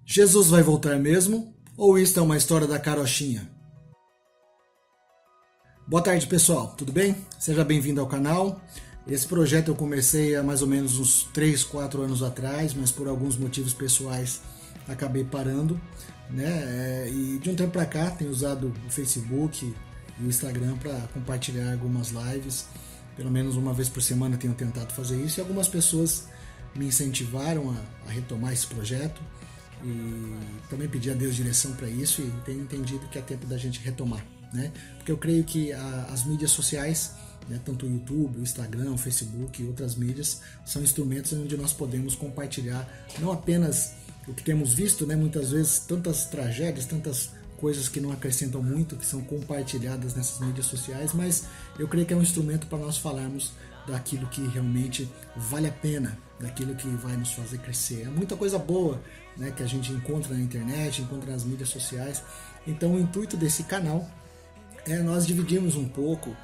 Jesus vai voltar mesmo? Ou isto é uma história da carochinha? Boa tarde, pessoal, tudo bem? Seja bem-vindo ao canal. Esse projeto eu comecei há mais ou menos uns 3, 4 anos atrás, mas por alguns motivos pessoais acabei parando, né? E de um tempo para cá tenho usado o Facebook e o Instagram para compartilhar algumas lives. Pelo menos uma vez por semana tenho tentado fazer isso e algumas pessoas me incentivaram a retomar esse projeto e também pedi a Deus direção para isso e tenho entendido que é tempo da gente retomar, né? Porque eu creio que as mídias sociais, né, tanto o YouTube, o Instagram, o Facebook e outras mídias, são instrumentos onde nós podemos compartilhar não apenas o que temos visto, né, muitas vezes tantas tragédias, tantas coisas que não acrescentam muito, que são compartilhadas nessas mídias sociais, mas eu creio que é um instrumento para nós falarmos daquilo que realmente vale a pena, daquilo que vai nos fazer crescer. É muita coisa boa, né, que a gente encontra na internet, encontra nas mídias sociais. Então o intuito desse canal é nós dividirmos um pouco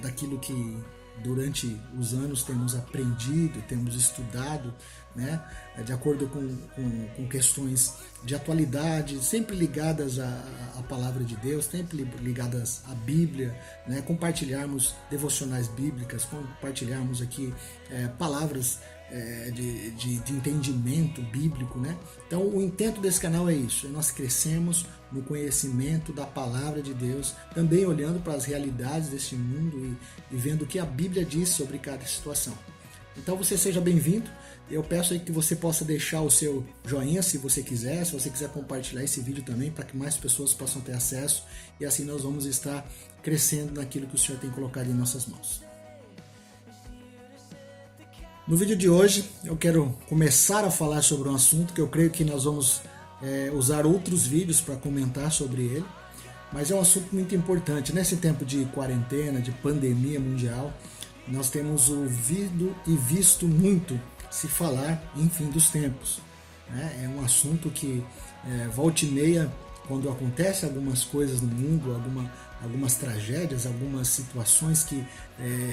daquilo que durante os anos temos aprendido, temos estudado, né, de acordo com questões de atualidade, sempre ligadas à palavra de Deus, sempre ligadas à Bíblia, né, compartilharmos devocionais bíblicas, compartilharmos aqui palavras de entendimento bíblico, né? Então o intento desse canal é isso, é nós crescemos no conhecimento da palavra de Deus, também olhando para as realidades deste mundo e vendo o que a Bíblia diz sobre cada situação. Então você seja bem-vindo, eu peço aí que você possa deixar o seu joinha se você quiser compartilhar esse vídeo também para que mais pessoas possam ter acesso e assim nós vamos estar crescendo naquilo que o Senhor tem colocado em nossas mãos. No vídeo de hoje eu quero começar a falar sobre um assunto que eu creio que nós vamos usar outros vídeos para comentar sobre ele, mas é um assunto muito importante. Nesse tempo de quarentena, de pandemia mundial, nós temos ouvido e visto muito se falar em fim dos tempos, né? É um assunto que volta e meia, quando acontece algumas coisas no mundo, algumas tragédias, algumas situações que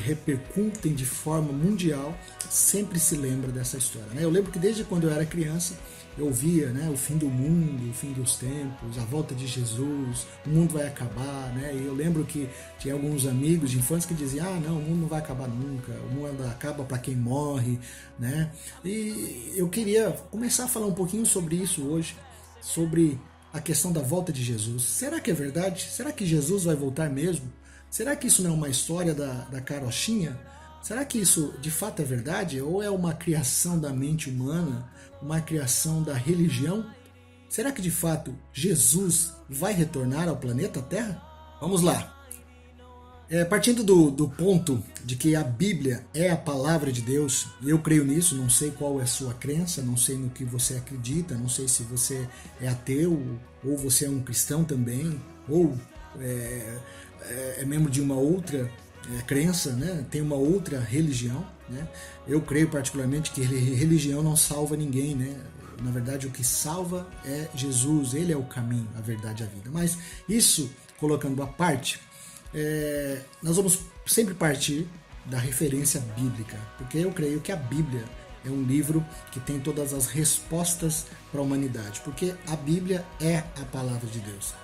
repercutem de forma mundial, sempre se lembra dessa história, né? Eu lembro que desde quando eu era criança, eu ouvia, né, o fim do mundo, o fim dos tempos, a volta de Jesus, o mundo vai acabar, né? E eu lembro que tinha alguns amigos de infância que diziam, não, o mundo não vai acabar nunca, o mundo acaba para quem morre, né? E eu queria começar a falar um pouquinho sobre isso hoje, sobre a questão da volta de Jesus. Será que é verdade? Será que Jesus vai voltar mesmo? Será que isso não é uma história da carochinha? Será que isso de fato é verdade? Ou é uma criação da mente humana? Uma criação da religião? Será que de fato Jesus vai retornar ao planeta Terra? Vamos lá. Partindo do ponto de que a Bíblia é a palavra de Deus, e eu creio nisso, não sei qual é a sua crença, não sei no que você acredita, não sei se você é ateu, ou você é um cristão também, ou é membro de uma outra crença, né? Tem uma outra religião, né? Eu creio particularmente que religião não salva ninguém, né? Na verdade, o que salva é Jesus, ele é o caminho, a verdade e a vida. Mas isso, colocando à parte, nós vamos sempre partir da referência bíblica, porque eu creio que a Bíblia é um livro que tem todas as respostas para a humanidade, porque a Bíblia é a palavra de Deus.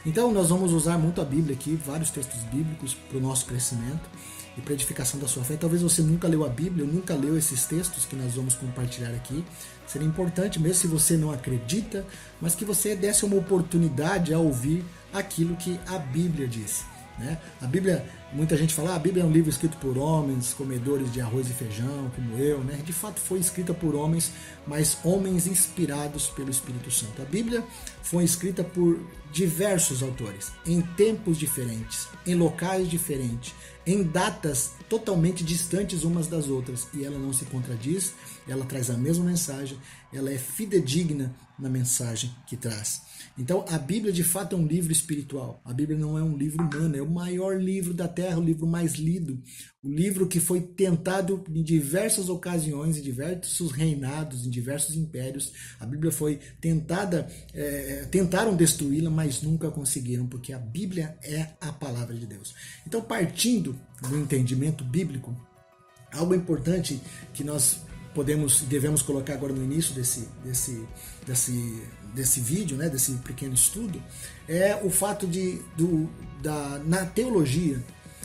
Então nós vamos usar muito a Bíblia aqui, vários textos bíblicos para o nosso crescimento e para a edificação da sua fé. Talvez você nunca leu a Bíblia, nunca leu esses textos que nós vamos compartilhar aqui. Seria importante, mesmo se você não acredita, mas que você desse uma oportunidade a ouvir aquilo que a Bíblia diz, né? A Bíblia, muita gente fala, a Bíblia é um livro escrito por homens, comedores de arroz e feijão, como eu, né? De fato foi escrita por homens, mas homens inspirados pelo Espírito Santo. A Bíblia foi escrita por diversos autores, em tempos diferentes, em locais diferentes, em datas totalmente distantes umas das outras, e ela não se contradiz, ela traz a mesma mensagem, ela é fidedigna na mensagem que traz. Então a Bíblia de fato é um livro espiritual, a Bíblia não é um livro humano, é o maior livro da Terra, o livro mais lido, o livro que foi tentado em diversas ocasiões, em diversos reinados, em diversos impérios. A Bíblia foi tentaram destruí-la, mas nunca conseguiram, porque a Bíblia é a palavra de Deus. Então, partindo do entendimento bíblico, algo importante que nós podemos e devemos colocar agora no início desse vídeo, né, desse pequeno estudo, é o fato na teologia,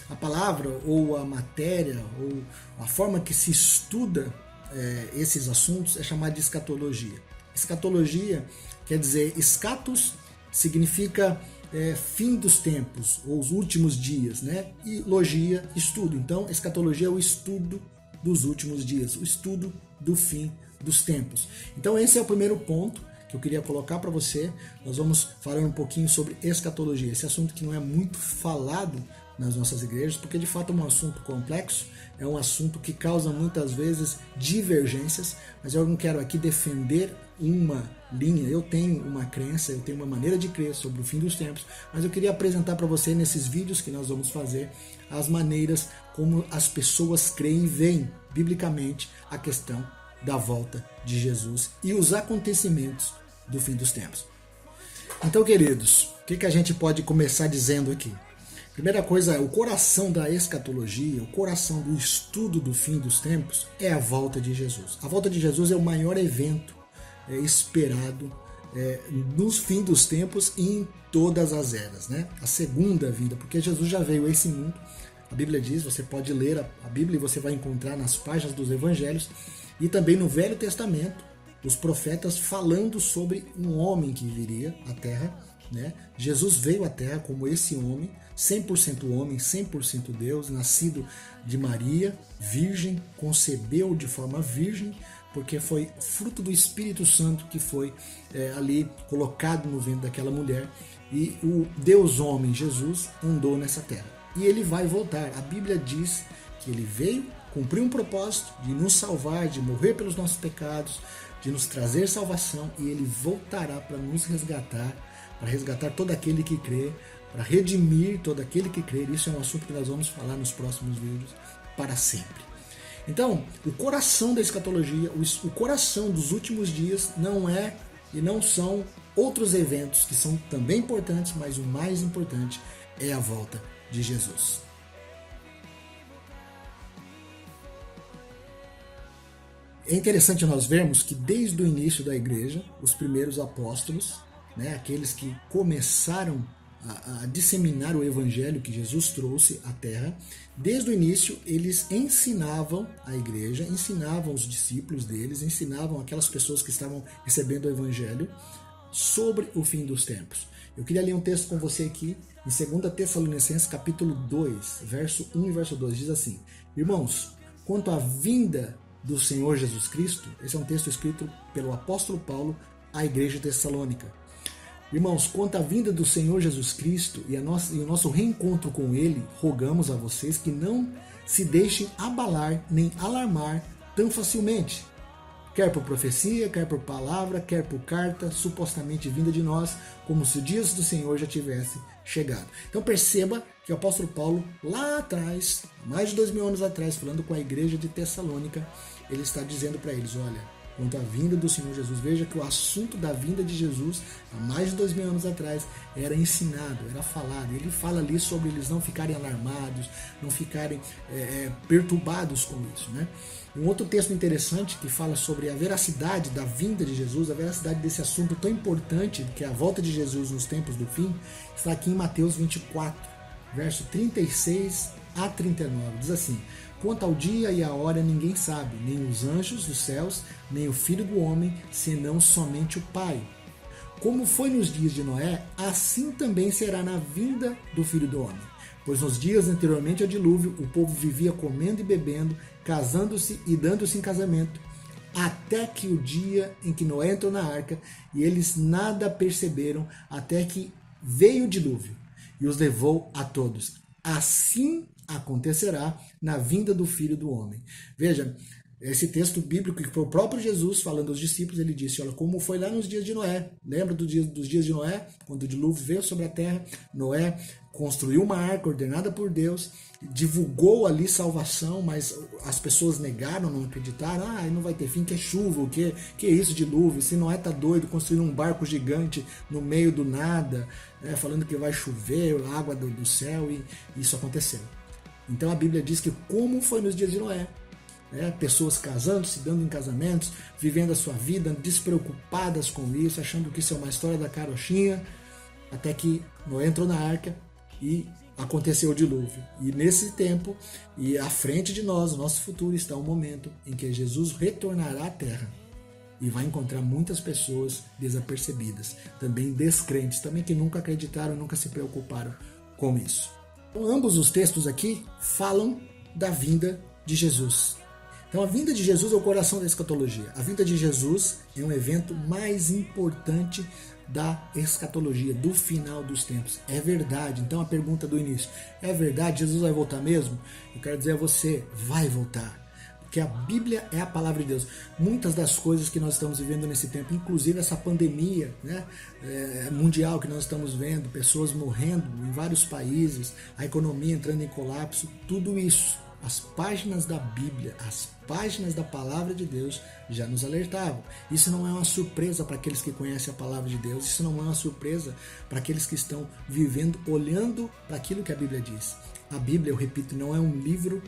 a palavra ou a matéria ou a forma que se estuda esses assuntos é chamada de escatologia. Escatologia quer dizer, escatos significa fim dos tempos, ou os últimos dias, né? E logia, estudo. Então, escatologia é o estudo dos últimos dias, o estudo do fim dos tempos. Então, esse é o primeiro ponto que eu queria colocar para você. Nós vamos falar um pouquinho sobre escatologia, esse assunto que não é muito falado nas nossas igrejas, porque de fato é um assunto complexo, é um assunto que causa muitas vezes divergências, mas eu não quero aqui defender uma linha, eu tenho uma crença, eu tenho uma maneira de crer sobre o fim dos tempos, mas eu queria apresentar para você nesses vídeos que nós vamos fazer as maneiras como as pessoas creem e veem biblicamente a questão da volta de Jesus e os acontecimentos do fim dos tempos. Então, queridos, o que a gente pode começar dizendo aqui? Primeira coisa, o coração da escatologia, o coração do estudo do fim dos tempos é a volta de Jesus. A volta de Jesus é o maior evento esperado nos fim dos tempos e em todas as eras, né? A segunda vinda, porque Jesus já veio a esse mundo. A Bíblia diz, você pode ler a Bíblia e você vai encontrar nas páginas dos evangelhos e também no Velho Testamento, os profetas falando sobre um homem que viria à Terra, né? Jesus veio à Terra como esse homem, 100% homem, 100% Deus, nascido de Maria, virgem, concebeu de forma virgem, porque foi fruto do Espírito Santo que foi ali colocado no ventre daquela mulher, e o Deus homem, Jesus, andou nessa terra. E ele vai voltar. A Bíblia diz que ele veio cumprir um propósito de nos salvar, de morrer pelos nossos pecados, de nos trazer salvação, e ele voltará para nos resgatar, para resgatar todo aquele que crê, para redimir todo aquele que crê. Isso é um assunto que nós vamos falar nos próximos vídeos para sempre. Então, o coração da escatologia, o coração dos últimos dias não é e não são outros eventos que são também importantes, mas o mais importante é a volta de Jesus. É interessante nós vermos que desde o início da igreja, os primeiros apóstolos, né, aqueles que começaram a disseminar o evangelho que Jesus trouxe à terra, desde o início eles ensinavam a igreja, ensinavam os discípulos deles, ensinavam aquelas pessoas que estavam recebendo o evangelho sobre o fim dos tempos. Eu queria ler um texto com você aqui, em 2 Tessalonicenses capítulo 2, verso 1 e verso 2, diz assim: Irmãos, quanto à vinda do Senhor Jesus Cristo, esse é um texto escrito pelo apóstolo Paulo à igreja de Tessalônica. Irmãos, quanto à vinda do Senhor Jesus Cristo e o nosso reencontro com Ele, rogamos a vocês que não se deixem abalar nem alarmar tão facilmente, quer por profecia, quer por palavra, quer por carta, supostamente vinda de nós, como se o dia do Senhor já tivesse chegado. Então perceba que o apóstolo Paulo, lá atrás, mais de 2000 anos atrás, falando com a igreja de Tessalônica, ele está dizendo para eles, olha, quanto à vinda do Senhor Jesus, veja que o assunto da vinda de Jesus, há mais de 2000 anos atrás, era ensinado, era falado. Ele fala ali sobre eles não ficarem alarmados, não ficarem perturbados com isso, né? Um outro texto interessante que fala sobre a veracidade da vinda de Jesus, a veracidade desse assunto tão importante, que é a volta de Jesus nos tempos do fim, está aqui em Mateus 24, verso 36 a 39. Diz assim: quanto ao dia e a hora ninguém sabe, nem os anjos dos céus, nem o Filho do Homem, senão somente o Pai. Como foi nos dias de Noé, assim também será na vinda do Filho do Homem. Pois nos dias anteriormente ao dilúvio, o povo vivia comendo e bebendo, casando-se e dando-se em casamento, até que o dia em que Noé entrou na arca, e eles nada perceberam, até que veio o dilúvio e os levou a todos. Assim acontecerá na vinda do Filho do Homem. Veja, esse texto bíblico que foi o próprio Jesus falando aos discípulos, ele disse, olha, como foi lá nos dias de Noé. Lembra dos dias de Noé? Quando o dilúvio veio sobre a terra, Noé construiu uma arca ordenada por Deus, divulgou ali salvação, mas as pessoas negaram, não acreditaram, não vai ter fim, que é chuva, o que é isso, dilúvio? Se Noé tá doido, construindo um barco gigante no meio do nada, falando que vai chover, água do céu, e isso aconteceu. Então a Bíblia diz que como foi nos dias de Noé, né? Pessoas casando, se dando em casamentos, vivendo a sua vida, despreocupadas com isso, achando que isso é uma história da carochinha, até que Noé entrou na arca e aconteceu o dilúvio. E nesse tempo, e à frente de nós, o nosso futuro, está um momento em que Jesus retornará à terra e vai encontrar muitas pessoas desapercebidas, também descrentes, também que nunca acreditaram, nunca se preocuparam com isso. Então, ambos os textos aqui falam da vinda de Jesus. Então a vinda de Jesus é o coração da escatologia. A vinda de Jesus é um evento mais importante da escatologia, do final dos tempos. É verdade. Então a pergunta do início, é verdade? Jesus vai voltar mesmo? Eu quero dizer a você, vai voltar. Porque a Bíblia é a palavra de Deus. Muitas das coisas que nós estamos vivendo nesse tempo, inclusive essa pandemia, né, mundial que nós estamos vendo, pessoas morrendo em vários países, a economia entrando em colapso, tudo isso, as páginas da Bíblia, as páginas da palavra de Deus já nos alertavam. Isso não é uma surpresa para aqueles que conhecem a palavra de Deus, isso não é uma surpresa para aqueles que estão vivendo, olhando para aquilo que a Bíblia diz. A Bíblia, eu repito, não é um livro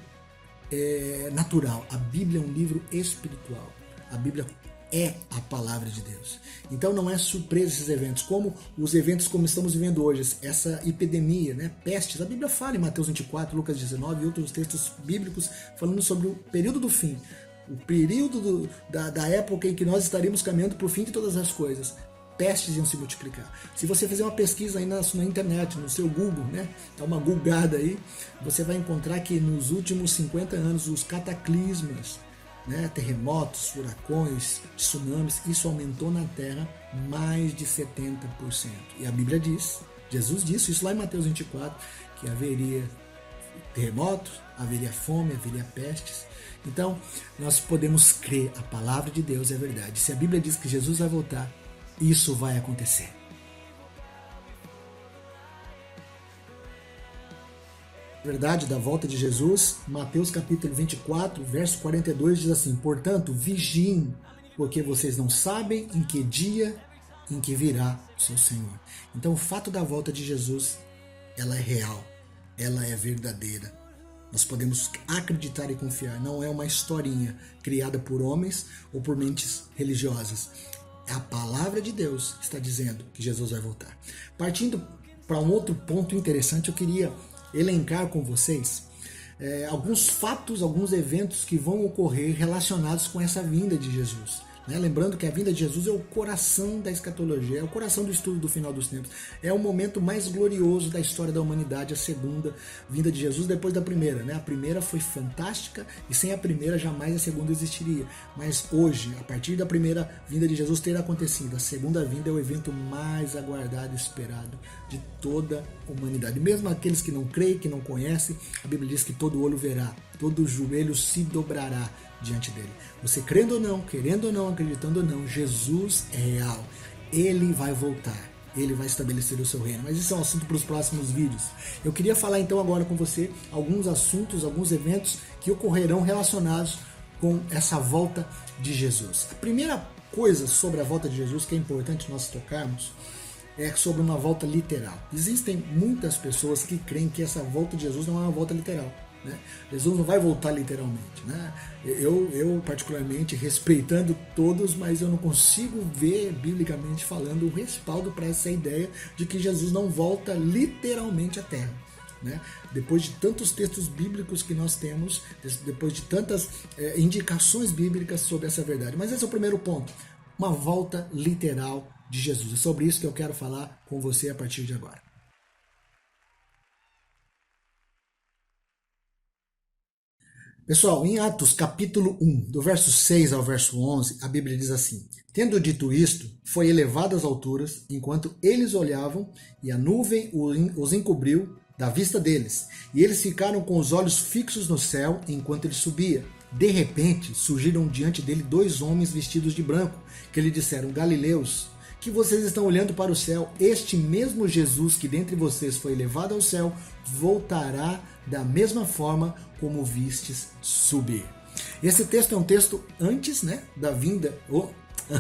natural. A Bíblia é um livro espiritual. A Bíblia é a palavra de Deus. Então não é surpresa esses eventos, como os eventos como estamos vivendo hoje, essa epidemia, né, pestes. A Bíblia fala em Mateus 24, Lucas 19 e outros textos bíblicos falando sobre o período do fim, o período da época em que nós estaríamos caminhando para o fim de todas as coisas. Pestes iam se multiplicar. Se você fizer uma pesquisa aí na internet, no seu Google, né, dá uma googada aí, você vai encontrar que nos últimos 50 anos os cataclismas, né, terremotos, furacões, tsunamis, isso aumentou na Terra mais de 70%. E a Bíblia diz, Jesus disse isso lá em Mateus 24, que haveria terremotos, haveria fome, haveria pestes. Então, nós podemos crer, a palavra de Deus é verdade. Se a Bíblia diz que Jesus vai voltar, isso vai acontecer. Verdade da volta de Jesus, Mateus capítulo 24, verso 42 diz assim: portanto, vigiem, porque vocês não sabem em que dia em que virá o seu Senhor. Então o fato da volta de Jesus, ela é real, ela é verdadeira. Nós podemos acreditar e confiar, não é uma historinha criada por homens ou por mentes religiosas. A palavra de Deus está dizendo que Jesus vai voltar. Partindo para um outro ponto interessante, eu queria elencar com vocês alguns fatos, alguns eventos que vão ocorrer relacionados com essa vinda de Jesus. Né? Lembrando que a vinda de Jesus é o coração da escatologia, é o coração do estudo do final dos tempos. É o momento mais glorioso da história da humanidade, a segunda vinda de Jesus depois da primeira. Né? A primeira foi fantástica e sem a primeira jamais a segunda existiria. Mas hoje, a partir da primeira vinda de Jesus ter acontecido, a segunda vinda é o evento mais aguardado e esperado de toda a humanidade. Mesmo aqueles que não creem, que não conhecem, a Bíblia diz que todo olho verá, todo joelho se dobrará diante dele. Você crendo ou não, querendo ou não, acreditando ou não, Jesus é real. Ele vai voltar. Ele vai estabelecer o seu reino. Mas isso é um assunto para os próximos vídeos. Eu queria falar então agora com você alguns assuntos, alguns eventos que ocorrerão relacionados com essa volta de Jesus. A primeira coisa sobre a volta de Jesus que é importante nós tocarmos é sobre uma volta literal. Existem muitas pessoas que creem que essa volta de Jesus não é uma volta literal. Né? Jesus não vai voltar literalmente. Né? Eu particularmente, respeitando todos, mas eu não consigo ver biblicamente falando o respaldo para essa ideia de que Jesus não volta literalmente à Terra. Né? Depois de tantos textos bíblicos que nós temos, depois de tantas indicações bíblicas sobre essa verdade. Mas esse é o primeiro ponto, uma volta literal de Jesus. É sobre isso que eu quero falar com você a partir de agora. Pessoal, em Atos capítulo 1, do verso 6 ao verso 11, a Bíblia diz assim: tendo dito isto, foi elevado às alturas, enquanto eles olhavam, e a nuvem os encobriu da vista deles, e eles ficaram com os olhos fixos no céu enquanto ele subia. De repente, surgiram diante dele dois homens vestidos de branco, que lhe disseram: Galileus, que vocês estão olhando para o céu, este mesmo Jesus que dentre vocês foi elevado ao céu, voltará da mesma forma como vistes subir. Esse texto é um texto antes, né, da vinda,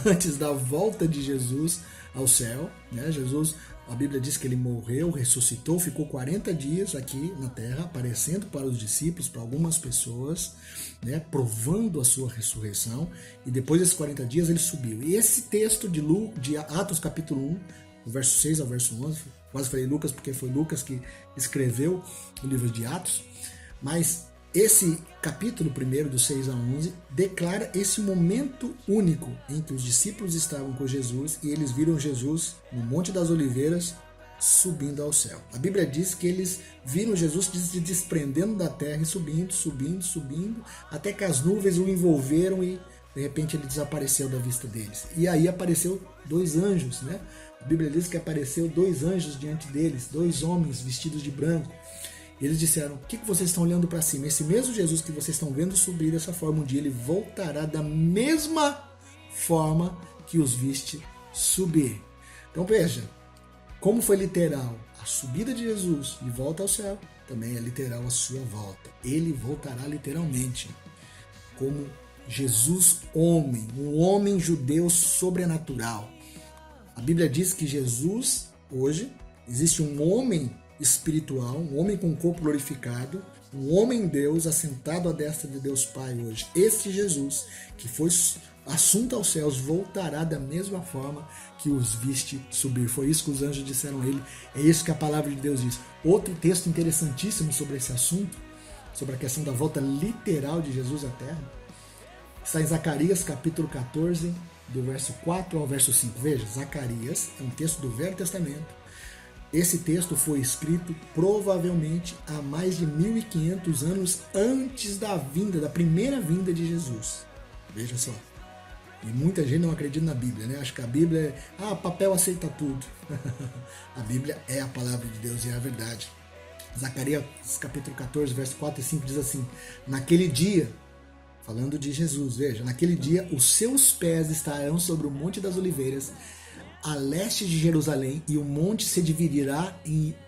antes da volta de Jesus ao céu, né? Jesus, a Bíblia diz que ele morreu, ressuscitou, ficou 40 dias aqui na terra, aparecendo para os discípulos, para algumas pessoas, né? Provando a sua ressurreição, e depois desses 40 dias ele subiu. E esse texto de Atos capítulo 1, do verso 6 ao verso 11, quase falei Lucas porque foi Lucas que escreveu o livro de Atos, mas esse capítulo 1, do 6 a 11, declara esse momento único em que os discípulos estavam com Jesus e eles viram Jesus no Monte das Oliveiras subindo ao céu. A Bíblia diz que eles viram Jesus se desprendendo da terra e subindo, até que as nuvens o envolveram e de repente ele desapareceu da vista deles. E aí apareceu 2 anjos, né? A Bíblia diz que apareceu 2 anjos diante deles, 2 homens vestidos de branco. E eles disseram: o que vocês estão olhando para cima? Esse mesmo Jesus que vocês estão vendo subir dessa forma, um dia ele voltará da mesma forma que os viste subir. Então veja, como foi literal a subida de Jesus de volta ao céu, também é literal a sua volta. Ele voltará literalmente como Jesus homem, um homem judeu sobrenatural. A Bíblia diz que Jesus, hoje, existe um homem espiritual, um homem com corpo glorificado, um homem Deus assentado à destra de Deus Pai hoje. Esse Jesus, que foi assunto aos céus, voltará da mesma forma que os viste subir. Foi isso que os anjos disseram a ele, é isso que a palavra de Deus diz. Outro texto interessantíssimo sobre esse assunto, sobre a questão da volta literal de Jesus à terra, está em Zacarias capítulo 14, do verso 4 ao verso 5. Veja, Zacarias é um texto do Velho Testamento. Esse texto foi escrito provavelmente há mais de 1500 anos antes da primeira vinda de Jesus. Veja só. E muita gente não acredita na Bíblia, né? Acho que a Bíblia papel aceita tudo. A Bíblia é a palavra de Deus e é a verdade. Zacarias capítulo 14, verso 4 e 5 diz assim: naquele dia, falando de Jesus, veja, naquele dia os seus pés estarão sobre o Monte das Oliveiras, a leste de Jerusalém, e o monte se dividirá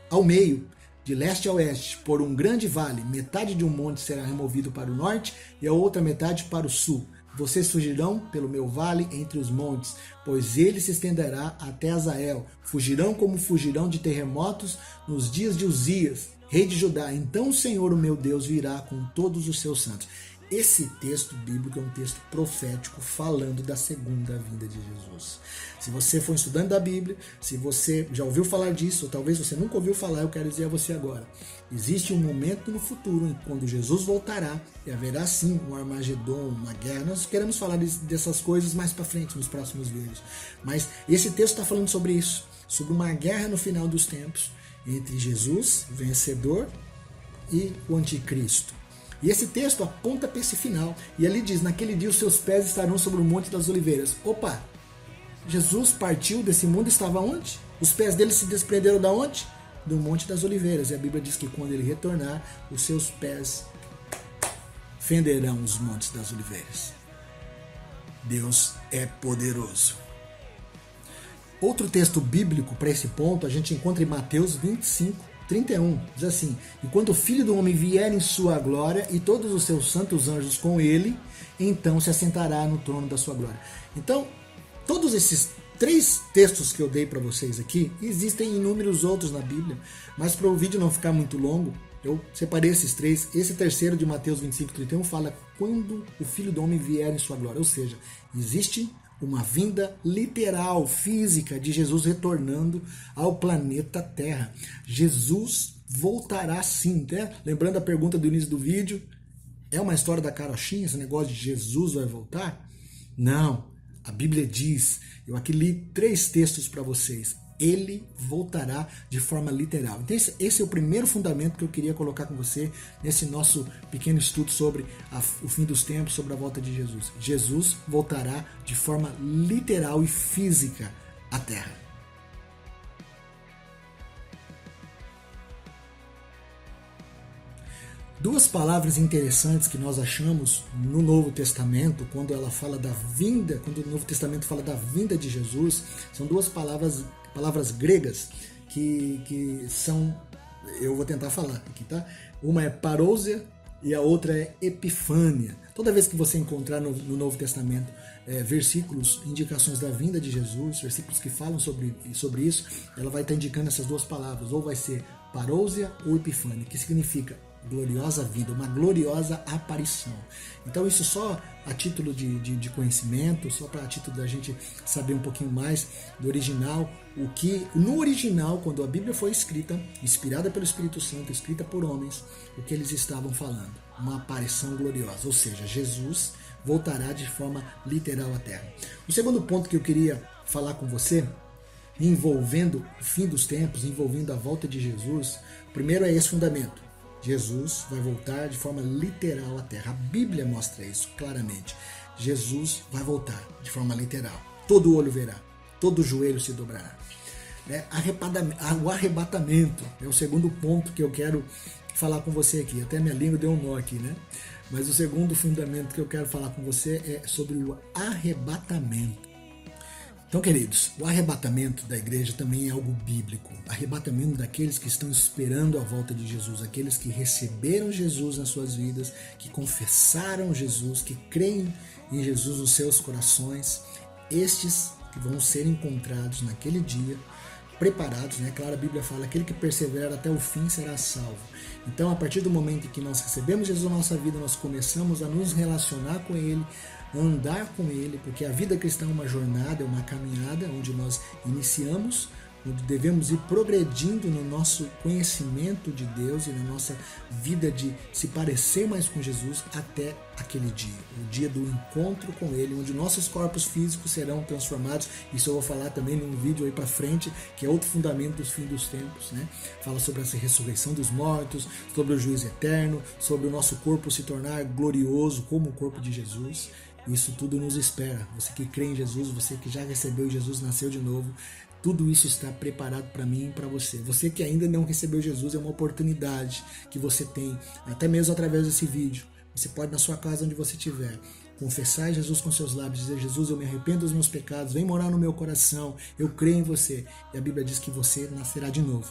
ao meio, de leste a oeste, por um grande vale. Metade de um monte será removido para o norte e a outra metade para o sul. Vocês fugirão pelo meu vale entre os montes, pois ele se estenderá até Azael. Fugirão como fugirão de terremotos nos dias de Uzias, rei de Judá. Então o Senhor, o meu Deus, virá com todos os seus santos. Esse texto bíblico é um texto profético falando da segunda vinda de Jesus. Se você for estudante da Bíblia, se você já ouviu falar disso, ou talvez você nunca ouviu falar, eu quero dizer a você agora. Existe um momento no futuro em que quando Jesus voltará, e haverá sim um Armagedon, uma guerra. Nós queremos falar dessas coisas mais para frente, nos próximos vídeos. Mas esse texto está falando sobre isso, sobre uma guerra no final dos tempos, entre Jesus, vencedor, e o anticristo. E esse texto aponta para esse final. E ali diz: naquele dia os seus pés estarão sobre o Monte das Oliveiras. Opa! Jesus partiu desse mundo e estava onde? Os pés dele se desprenderam da onde? Do Monte das Oliveiras. E a Bíblia diz que quando ele retornar, os seus pés fenderão os Montes das Oliveiras. Deus é poderoso. Outro texto bíblico para esse ponto a gente encontra em Mateus 25:31, diz assim: e quando o Filho do Homem vier em sua glória e todos os seus santos anjos com ele, então se assentará no trono da sua glória. Então, todos esses 3 textos que eu dei para vocês aqui, existem inúmeros outros na Bíblia, mas para o vídeo não ficar muito longo, eu separei esses 3. Esse terceiro de Mateus 25:31 fala quando o Filho do Homem vier em sua glória, ou seja, existe uma vinda literal, física, de Jesus retornando ao planeta Terra. Jesus voltará sim, né? Lembrando a pergunta do início do vídeo, é uma história da carochinha esse negócio de Jesus vai voltar? Não, a Bíblia diz, eu aqui li 3 textos para vocês, ele voltará de forma literal. Então esse é o primeiro fundamento que eu queria colocar com você nesse nosso pequeno estudo sobre o fim dos tempos, sobre a volta de Jesus. Jesus voltará de forma literal e física à Terra. Duas palavras interessantes que nós achamos no Novo Testamento, quando ela fala da vinda, quando o Novo Testamento fala da vinda de Jesus, são 2 palavras gregas que são, eu vou tentar falar aqui, tá? Uma é parousia e a outra é Epifânia. Toda vez que você encontrar no Novo Testamento versículos, indicações da vinda de Jesus, versículos que falam sobre isso, ela vai estar indicando essas duas palavras, ou vai ser parousia ou Epifânia, que significa gloriosa vinda, uma gloriosa aparição. Então isso só a título de conhecimento, só para a título da gente saber um pouquinho mais do original, o que no original, quando a Bíblia foi escrita, inspirada pelo Espírito Santo, escrita por homens, o que eles estavam falando, uma aparição gloriosa, ou seja, Jesus voltará de forma literal à Terra. O segundo ponto que eu queria falar com você, envolvendo o fim dos tempos, envolvendo a volta de Jesus, primeiro é esse fundamento. Jesus vai voltar de forma literal à Terra. A Bíblia mostra isso claramente. Jesus vai voltar de forma literal. Todo olho verá, todo joelho se dobrará. O arrebatamento é o segundo ponto que eu quero falar com você aqui. Até minha língua deu um nó aqui, né? Mas o segundo fundamento que eu quero falar com você é sobre o arrebatamento. Então, queridos, o arrebatamento da igreja também é algo bíblico. Arrebatamento daqueles que estão esperando a volta de Jesus, aqueles que receberam Jesus nas suas vidas, que confessaram Jesus, que creem em Jesus nos seus corações. Estes que vão ser encontrados naquele dia, preparados, né? Claro, a Bíblia fala, aquele que perseverar até o fim será salvo. Então, a partir do momento em que nós recebemos Jesus na nossa vida, nós começamos a nos relacionar com Ele, andar com Ele, porque a vida cristã é uma jornada, é uma caminhada, onde nós iniciamos, onde devemos ir progredindo no nosso conhecimento de Deus e na nossa vida de se parecer mais com Jesus até aquele dia, o dia do encontro com Ele, onde nossos corpos físicos serão transformados. Isso eu vou falar também num vídeo aí para frente, que é outro fundamento dos fins dos tempos, né? Fala sobre essa ressurreição dos mortos, sobre o juízo eterno, sobre o nosso corpo se tornar glorioso como o corpo de Jesus. Isso tudo nos espera. Você que crê em Jesus, você que já recebeu Jesus, nasceu de novo, tudo isso está preparado para mim e para você. Você que ainda não recebeu Jesus, é uma oportunidade que você tem, até mesmo através desse vídeo. Você pode, na sua casa, onde você estiver, confessar Jesus com seus lábios, dizer: Jesus, eu me arrependo dos meus pecados, vem morar no meu coração, eu creio em você. E a Bíblia diz que você nascerá de novo.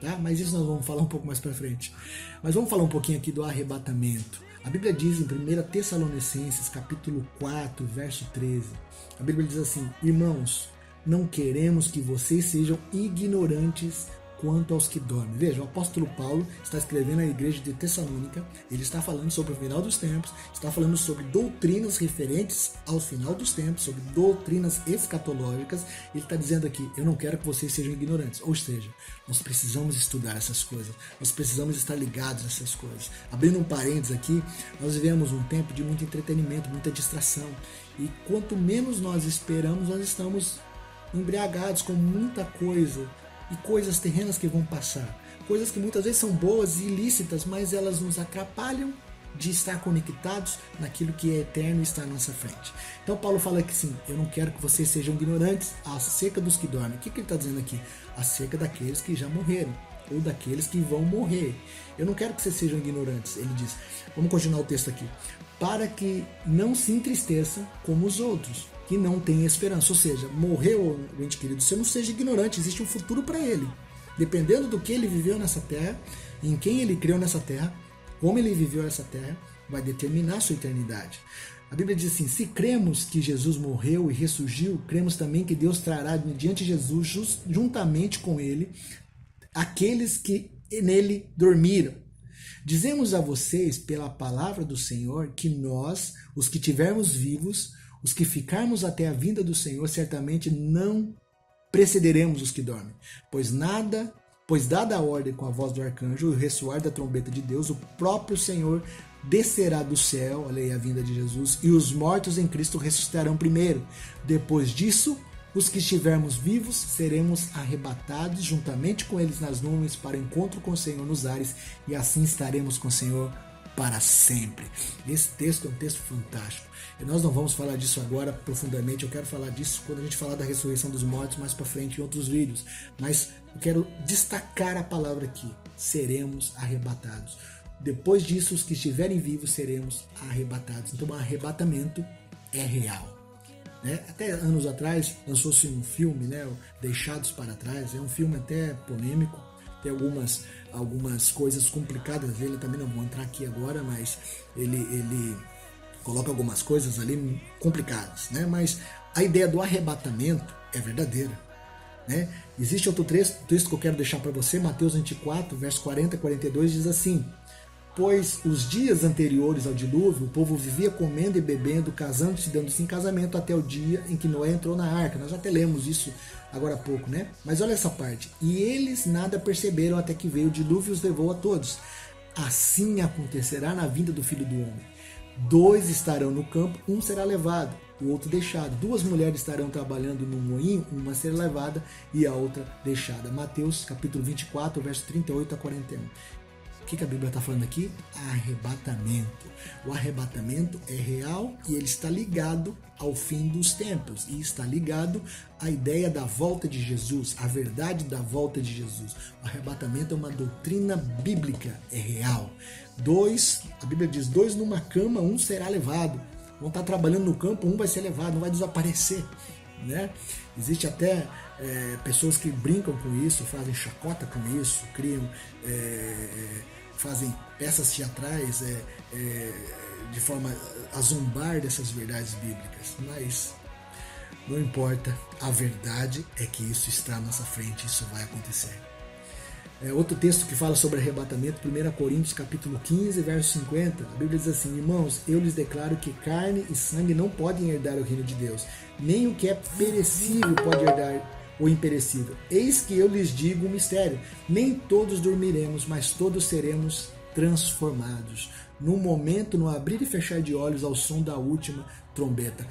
Tá? Mas isso nós vamos falar um pouco mais para frente. Mas vamos falar um pouquinho aqui do arrebatamento. A Bíblia diz em 1 Tessalonicenses, capítulo 4, verso 13, a Bíblia diz assim: irmãos, não queremos que vocês sejam ignorantes quanto aos que dormem. Veja, o apóstolo Paulo está escrevendo à igreja de Tessalônica, ele está falando sobre o final dos tempos, está falando sobre doutrinas referentes ao final dos tempos, sobre doutrinas escatológicas. Ele está dizendo aqui: eu não quero que vocês sejam ignorantes. Ou seja, nós precisamos estudar essas coisas, nós precisamos estar ligados a essas coisas. Abrindo um parênteses aqui, nós vivemos um tempo de muito entretenimento, muita distração, e quanto menos nós esperamos, nós estamos embriagados com muita coisa e coisas terrenas que vão passar, coisas que muitas vezes são boas e ilícitas, mas elas nos atrapalham de estar conectados naquilo que é eterno e está à nossa frente. Então Paulo fala que sim, eu não quero que vocês sejam ignorantes acerca dos que dormem. O que ele está dizendo aqui? Acerca daqueles que já morreram, ou daqueles que vão morrer. Eu não quero que vocês sejam ignorantes, ele diz. Vamos continuar o texto aqui. Para que não se entristeçam como os outros, que não têm esperança. Ou seja, morreu o ente querido, você não seja ignorante, existe um futuro para ele. Dependendo do que ele viveu nessa terra, em quem ele criou nessa terra, como ele viveu essa terra, vai determinar a sua eternidade. A Bíblia diz assim: se cremos que Jesus morreu e ressurgiu, cremos também que Deus trará diante de Jesus, juntamente com ele, aqueles que nele dormiram. Dizemos a vocês, pela palavra do Senhor, que nós, os que tivermos vivos, os que ficarmos até a vinda do Senhor, certamente não precederemos os que dormem. Pois dada a ordem com a voz do arcanjo e o ressoar da trombeta de Deus, o próprio Senhor descerá do céu, olha aí a vinda de Jesus, e os mortos em Cristo ressuscitarão primeiro. Depois disso, os que estivermos vivos seremos arrebatados juntamente com eles nas nuvens para o encontro com o Senhor nos ares, e assim estaremos com o Senhor para sempre. Esse texto é um texto fantástico. E nós não vamos falar disso agora profundamente, eu quero falar disso quando a gente falar da ressurreição dos mortos mais para frente em outros vídeos. Mas eu quero destacar a palavra aqui: seremos arrebatados. Depois disso, os que estiverem vivos seremos arrebatados. Então o arrebatamento é real. Até anos atrás lançou-se um filme, Deixados para Trás. É um filme até polêmico, tem algumas coisas complicadas dele, também não vou entrar aqui agora, mas ele coloca algumas coisas ali complicadas, né? Mas a ideia do arrebatamento é verdadeira, né? Existe outro texto que eu quero deixar para você, Mateus 24, verso 40 e 42, diz assim: pois os dias anteriores ao dilúvio, o povo vivia comendo e bebendo, casando-se e dando-se em casamento até o dia em que Noé entrou na arca. Nós já até lemos isso agora há pouco, né? Mas olha essa parte. E eles nada perceberam até que veio o dilúvio e os levou a todos. Assim acontecerá na vinda do Filho do Homem. 2 estarão no campo, um será levado, o outro deixado. 2 mulheres estarão trabalhando no moinho, uma será levada e a outra deixada. Mateus capítulo 24, verso 38 a 41. O que a Bíblia está falando aqui? Arrebatamento. O arrebatamento é real e ele está ligado ao fim dos tempos. E está ligado à ideia da volta de Jesus, à verdade da volta de Jesus. O arrebatamento é uma doutrina bíblica, é real. 2, a Bíblia diz, 2 numa cama, um será levado. Vão estar trabalhando no campo, um vai ser levado, não vai desaparecer, né? Existe até pessoas que brincam com isso, fazem chacota com isso, criam... fazem peças teatrais de forma a zombar dessas verdades bíblicas, mas não importa, a verdade é que isso está à nossa frente, isso vai acontecer. Outro texto que fala sobre arrebatamento, 1 Coríntios capítulo 15, verso 50, a Bíblia diz assim: irmãos, eu lhes declaro que carne e sangue não podem herdar o reino de Deus, nem o que é perecível pode herdar o imperecível. Eis que eu lhes digo um mistério: nem todos dormiremos, mas todos seremos transformados. No momento, no abrir e fechar de olhos, ao som da última trombeta.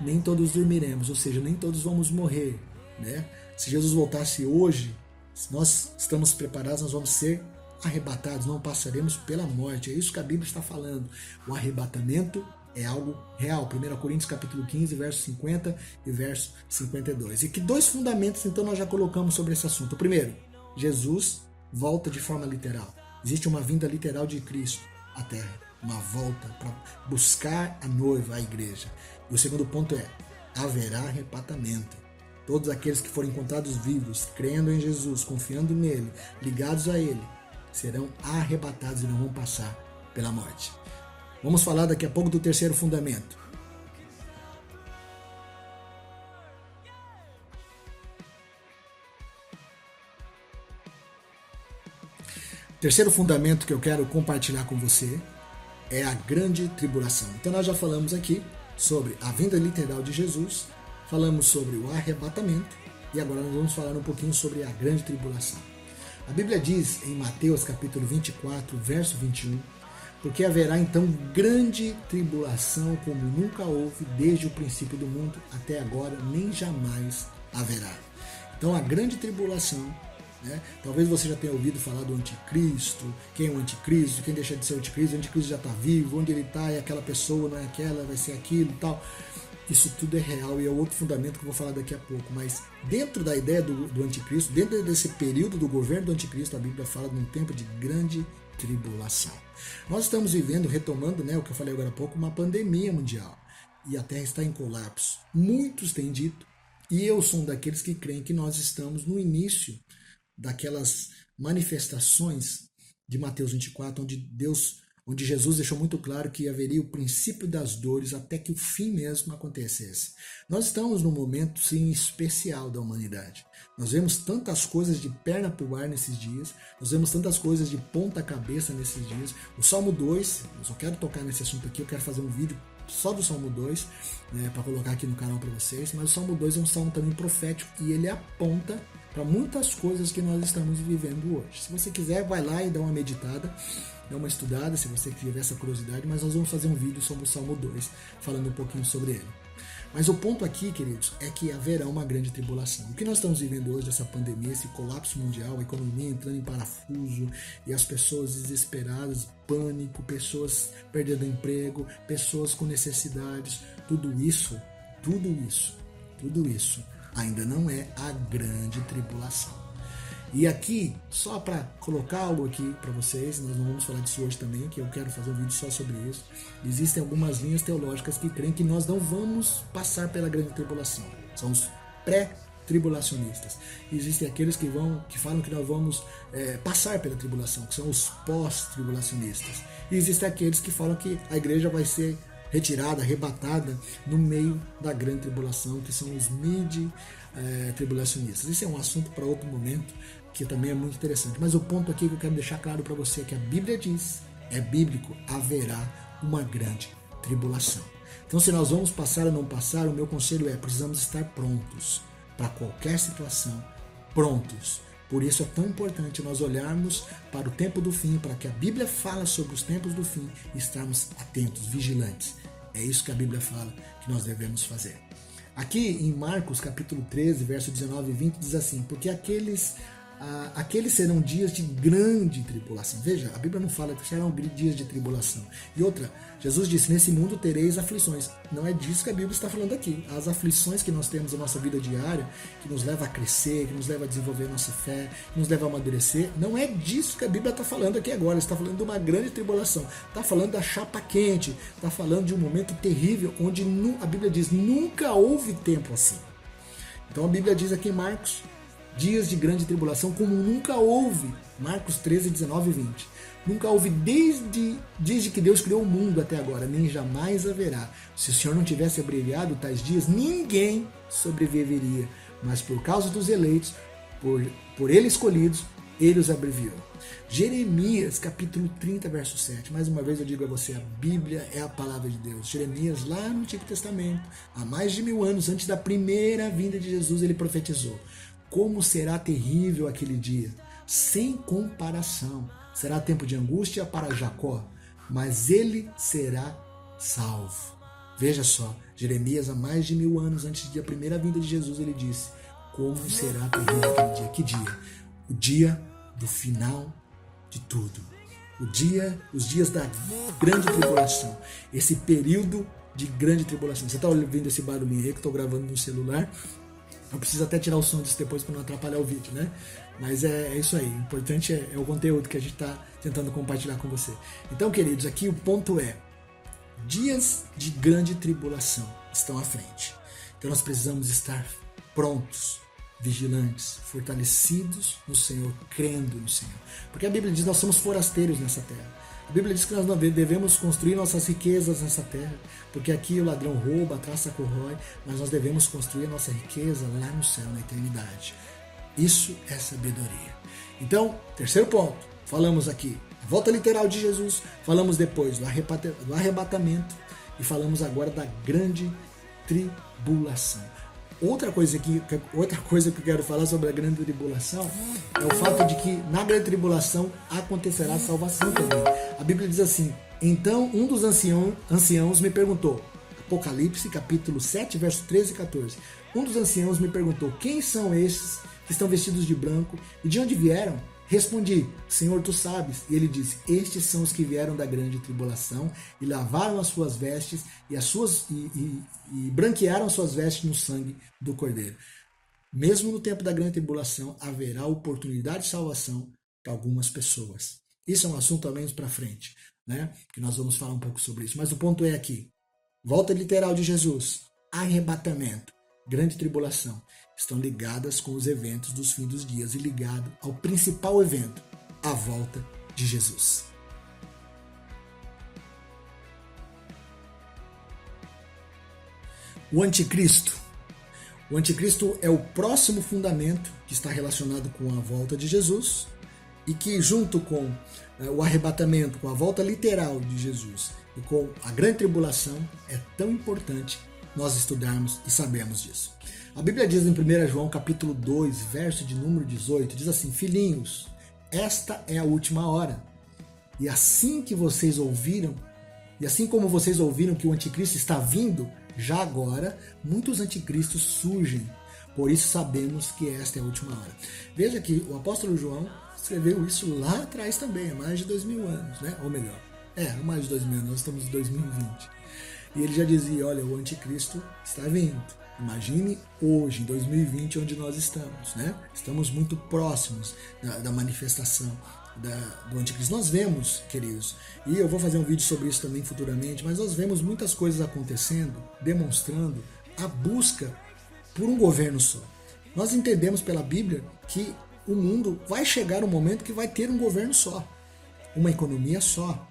Nem todos dormiremos, ou seja, nem todos vamos morrer, né? Se Jesus voltasse hoje, se nós estamos preparados, nós vamos ser arrebatados, não passaremos pela morte. É isso que a Bíblia está falando. O arrebatamento é algo real. 1 Coríntios capítulo 15, verso 50 e verso 52. E que 2 fundamentos, então, nós já colocamos sobre esse assunto. O primeiro, Jesus volta de forma literal. Existe uma vinda literal de Cristo à Terra. Uma volta para buscar a noiva, a igreja. E o segundo ponto é, haverá arrebatamento. Todos aqueles que forem encontrados vivos, crendo em Jesus, confiando nele, ligados a ele, serão arrebatados e não vão passar pela morte. Vamos falar daqui a pouco do terceiro fundamento. O terceiro fundamento que eu quero compartilhar com você é a grande tribulação. Então nós já falamos aqui sobre a vinda literal de Jesus, falamos sobre o arrebatamento e agora nós vamos falar um pouquinho sobre a grande tribulação. A Bíblia diz em Mateus capítulo 24, verso 21, porque haverá então grande tribulação como nunca houve desde o princípio do mundo até agora, nem jamais haverá. Então a grande tribulação, né? Talvez você já tenha ouvido falar do anticristo, quem é o anticristo, quem deixa de ser o anticristo já está vivo, onde ele está é aquela pessoa, não é aquela, vai ser aquilo e tal. Isso tudo é real e é outro fundamento que eu vou falar daqui a pouco. Mas dentro da ideia do anticristo, dentro desse período do governo do anticristo, a Bíblia fala de um tempo de grande tribulação. Nós estamos vivendo, retomando, né, o que eu falei agora há pouco, uma pandemia mundial. E a Terra está em colapso. Muitos têm dito, e eu sou um daqueles que creem que nós estamos no início daquelas manifestações de Mateus 24, onde Jesus deixou muito claro que haveria o princípio das dores até que o fim mesmo acontecesse. Nós estamos num momento, sim, especial da humanidade. Nós vemos tantas coisas de perna para o ar nesses dias, nós vemos tantas coisas de ponta cabeça nesses dias. O Salmo 2, eu só quero tocar nesse assunto aqui, eu quero fazer um vídeo só do Salmo 2, né, para colocar aqui no canal para vocês, mas o Salmo 2 é um salmo também profético e ele aponta para muitas coisas que nós estamos vivendo hoje. Se você quiser, vai lá e dá uma meditada, dá uma estudada, se você tiver essa curiosidade, mas nós vamos fazer um vídeo sobre o Salmo 2, falando um pouquinho sobre ele. Mas o ponto aqui, queridos, é que haverá uma grande tribulação. O que nós estamos vivendo hoje, essa pandemia, esse colapso mundial, a economia entrando em parafuso e as pessoas desesperadas, pânico, pessoas perdendo emprego, pessoas com necessidades, tudo isso ainda não é a grande tribulação. E aqui, só para colocar algo aqui para vocês, nós não vamos falar disso hoje também, que eu quero fazer um vídeo só sobre isso. Existem algumas linhas teológicas que creem que nós não vamos passar pela grande tribulação. São os tribulacionistas. Existem aqueles que falam que nós vamos passar pela tribulação, que são os pós-tribulacionistas. E existem aqueles que falam que a igreja vai ser retirada, arrebatada no meio da grande tribulação, que são os mid-tribulacionistas. Isso é um assunto para outro momento, que também é muito interessante. Mas o ponto aqui que eu quero deixar claro para você é que a Bíblia diz, é bíblico, haverá uma grande tribulação. Então, se nós vamos passar ou não passar, o meu conselho é: precisamos estar prontos para qualquer situação, prontos. Por isso é tão importante nós olharmos para o tempo do fim, para que a Bíblia fala sobre os tempos do fim e estarmos atentos, vigilantes. É isso que a Bíblia fala que nós devemos fazer. Aqui em Marcos capítulo 13, verso 19 e 20 diz assim: porque aqueles serão dias de grande tribulação. Veja, a Bíblia não fala que serão dias de tribulação. E outra, Jesus disse: nesse mundo tereis aflições. Não é disso que a Bíblia está falando aqui. As aflições que nós temos na nossa vida diária, que nos leva a crescer, que nos leva a desenvolver a nossa fé, que nos leva a amadurecer, não é disso que a Bíblia está falando aqui agora. Está falando de uma grande tribulação. Está falando da chapa quente. Está falando de um momento terrível, onde a Bíblia diz: nunca houve tempo assim. Então a Bíblia diz aqui em Marcos: dias de grande tribulação como nunca houve. Marcos 13, 19 e 20. Nunca houve desde que Deus criou o mundo até agora, nem jamais haverá. Se o Senhor não tivesse abreviado tais dias, ninguém sobreviveria. Mas por causa dos eleitos, por ele escolhidos, ele os abreviou. Jeremias, capítulo 30, verso 7. Mais uma vez eu digo a você, a Bíblia é a palavra de Deus. Jeremias, lá no Antigo Testamento, há mais de 1000 anos antes da primeira vinda de Jesus, ele profetizou: como será terrível aquele dia, sem comparação. Será tempo de angústia para Jacó, mas ele será salvo. Veja só, Jeremias, há mais de 1000 anos antes da primeira vinda de Jesus, ele disse: como será terrível aquele dia. Que dia? O dia do final de tudo. Os dias da grande tribulação. Esse período de grande tribulação. Você está ouvindo esse barulhinho aí que eu estou gravando no celular? Eu preciso até tirar o som disso depois para não atrapalhar o vídeo, né? Mas é isso aí. O importante é o conteúdo que a gente está tentando compartilhar com você. Então, queridos, aqui o ponto é: dias de grande tribulação estão à frente. Então nós precisamos estar prontos, vigilantes, fortalecidos no Senhor, crendo no Senhor. Porque a Bíblia diz que nós somos forasteiros nessa terra. A Bíblia diz que nós não devemos construir nossas riquezas nessa terra, porque aqui o ladrão rouba, a traça corrói, mas nós devemos construir a nossa riqueza lá no céu, na eternidade. Isso é sabedoria. Então, terceiro ponto, falamos aqui a volta literal de Jesus, falamos depois do arrebatamento e falamos agora da grande tribulação. Outra coisa que eu quero falar sobre a grande tribulação é o fato de que na grande tribulação acontecerá salvação também. A Bíblia diz assim: então um dos anciãos me perguntou, Apocalipse capítulo 7, verso 13 e 14. Um dos anciãos me perguntou: quem são esses que estão vestidos de branco e de onde vieram? Respondi: Senhor, tu sabes. E ele disse: estes são os que vieram da grande tribulação e lavaram as suas vestes e branquearam as suas vestes no sangue do Cordeiro. Mesmo no tempo da grande tribulação, haverá oportunidade de salvação para algumas pessoas. Isso é um assunto a menos para frente, né? Que nós vamos falar um pouco sobre isso. Mas o ponto é aqui: volta literal de Jesus, arrebatamento, grande tribulação, estão ligadas com os eventos dos fins dos dias e ligado ao principal evento, a volta de Jesus. O anticristo. O anticristo é o próximo fundamento que está relacionado com a volta de Jesus e que, junto com o arrebatamento, com a volta literal de Jesus e com a grande tribulação, é tão importante nós estudarmos e sabermos disso. A Bíblia diz em 1 João capítulo 2, verso de número 18, diz assim: filhinhos, esta é a última hora. E assim como vocês ouviram que o anticristo está vindo, já agora muitos anticristos surgem. Por isso sabemos que esta é a última hora. Veja que o apóstolo João escreveu isso lá atrás também, há mais de 2000 anos, né? Ou melhor, há mais de 2000 anos, nós estamos em 2020. E ele já dizia: olha, o anticristo está vindo. Imagine hoje, em 2020, onde nós estamos, né? Estamos muito próximos da manifestação do anticristo. Nós vemos, queridos, e eu vou fazer um vídeo sobre isso também futuramente, mas nós vemos muitas coisas acontecendo, demonstrando a busca por um governo só. Nós entendemos pela Bíblia que o mundo vai chegar um momento que vai ter um governo só, uma economia só,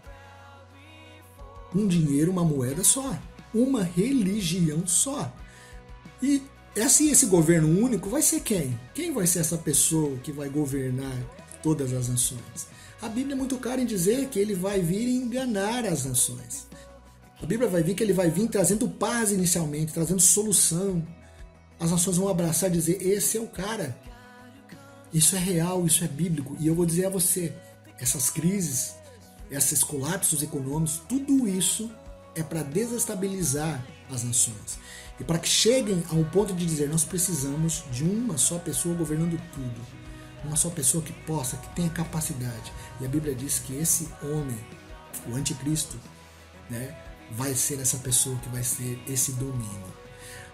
um dinheiro, uma moeda só, uma religião só. E assim, esse governo único vai ser quem? Quem vai ser essa pessoa que vai governar todas as nações? A Bíblia é muito clara em dizer que ele vai vir enganar as nações. A Bíblia vai vir que ele vai vir trazendo paz inicialmente, trazendo solução. As nações vão abraçar e dizer, esse é o cara. Isso é real, isso é bíblico. E eu vou dizer a você, essas crises, esses colapsos econômicos, tudo isso é para desestabilizar as nações. E para que cheguem a um ponto de dizer, nós precisamos de uma só pessoa governando tudo. Uma só pessoa que possa, que tenha capacidade. E a Bíblia diz que esse homem, o anticristo, né, vai ser essa pessoa que vai ser esse domínio.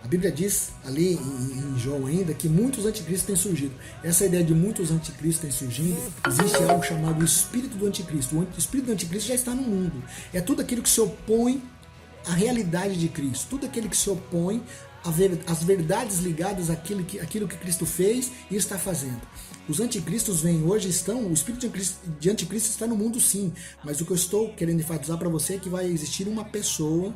A Bíblia diz ali em João ainda que muitos anticristos têm surgido. Essa ideia de muitos anticristos têm surgido, existe algo chamado o espírito do anticristo. O espírito do anticristo já está no mundo. É tudo aquilo que se opõe à realidade de Cristo, tudo aquilo que se opõe às verdades ligadas àquilo que Cristo fez e está fazendo. Os anticristos vêm hoje, o espírito de anticristo está no mundo sim, mas o que eu estou querendo enfatizar para você é que vai existir uma pessoa,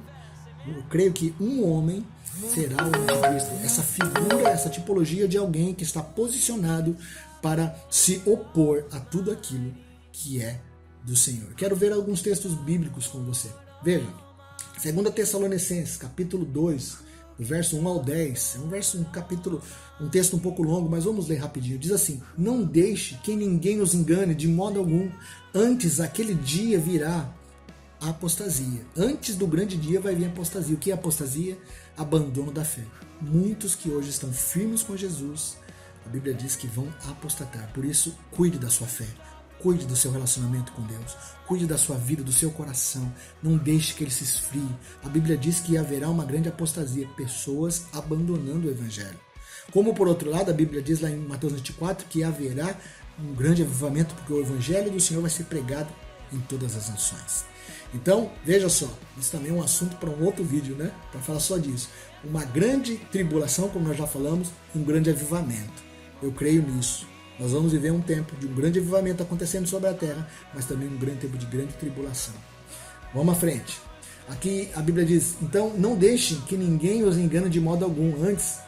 eu creio que um homem será o anticristo, essa figura, essa tipologia de alguém que está posicionado para se opor a tudo aquilo que é do Senhor. Quero ver alguns textos bíblicos com você. Veja, 2 Tessalonicenses, capítulo 2, do verso 1 ao 10, um texto um pouco longo, mas vamos ler rapidinho. Diz assim: não deixe que ninguém os engane de modo algum, antes aquele dia virá a apostasia. Antes do grande dia vai vir a apostasia. O que é apostasia? Abandono da fé. Muitos que hoje estão firmes com Jesus, a Bíblia diz que vão apostatar. Por isso, cuide da sua fé. Cuide do seu relacionamento com Deus. Cuide da sua vida, do seu coração. Não deixe que ele se esfrie. A Bíblia diz que haverá uma grande apostasia. Pessoas abandonando o Evangelho. Como por outro lado, a Bíblia diz lá em Mateus 24 que haverá um grande avivamento, porque o Evangelho do Senhor vai ser pregado em todas as nações. Então, veja só, isso também é um assunto para um outro vídeo, né? Para falar só disso. Uma grande tribulação, como nós já falamos, um grande avivamento. Eu creio nisso. Nós vamos viver um tempo de um grande avivamento acontecendo sobre a terra, mas também um grande tempo de grande tribulação. Vamos à frente. Aqui a Bíblia diz, então não deixem que ninguém os engane de modo algum, antes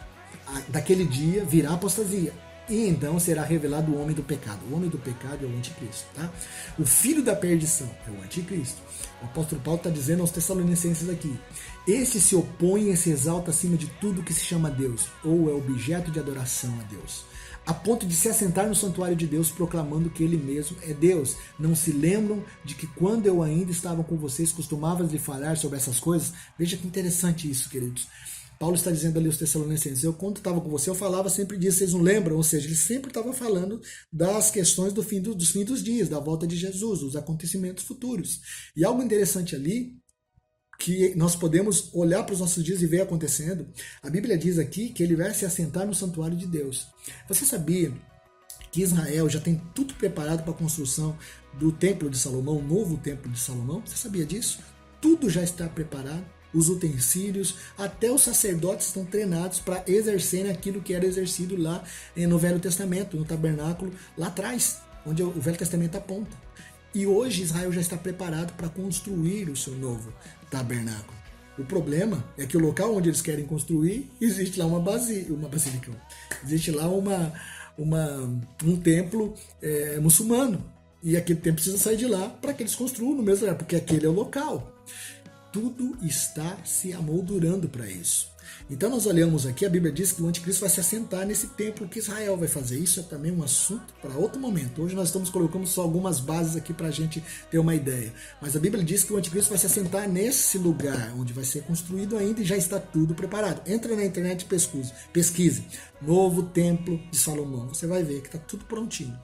daquele dia virá a apostasia. E então será revelado o homem do pecado. O homem do pecado é o anticristo, tá? O filho da perdição é o anticristo. O apóstolo Paulo está dizendo aos Tessalonicenses aqui: esse se opõe e se exalta acima de tudo que se chama Deus, ou é objeto de adoração a Deus, a ponto de se assentar no santuário de Deus, proclamando que ele mesmo é Deus. Não se lembram de que quando eu ainda estava com vocês, costumava lhe falar sobre essas coisas? Veja que interessante isso, queridos. Paulo está dizendo ali aos Tessalonicenses, quando estava com você, eu falava sempre disso, vocês não lembram? Ou seja, ele sempre estava falando das questões dos fim dos dias, da volta de Jesus, dos acontecimentos futuros. E algo interessante ali, que nós podemos olhar para os nossos dias e ver acontecendo, a Bíblia diz aqui que ele vai se assentar no santuário de Deus. Você sabia que Israel já tem tudo preparado para a construção do Templo de Salomão, o novo Templo de Salomão? Você sabia disso? Tudo já está preparado. Os utensílios, até os sacerdotes estão treinados para exercerem aquilo que era exercido lá no Velho Testamento, no tabernáculo, lá atrás, onde o Velho Testamento aponta. E hoje Israel já está preparado para construir o seu novo tabernáculo. O problema é que o local onde eles querem construir, existe lá uma basílica, existe lá um templo muçulmano. E aquele templo precisa sair de lá para que eles construam no mesmo lugar, porque aquele é o local. Tudo está se amoldurando para isso. Então nós olhamos aqui, a Bíblia diz que o anticristo vai se assentar nesse templo que Israel vai fazer. Isso é também um assunto para outro momento. Hoje nós estamos colocando só algumas bases aqui para a gente ter uma ideia. Mas a Bíblia diz que o anticristo vai se assentar nesse lugar, onde vai ser construído ainda e já está tudo preparado. Entra na internet e pesquise. Novo Templo de Salomão. Você vai ver que está tudo prontinho.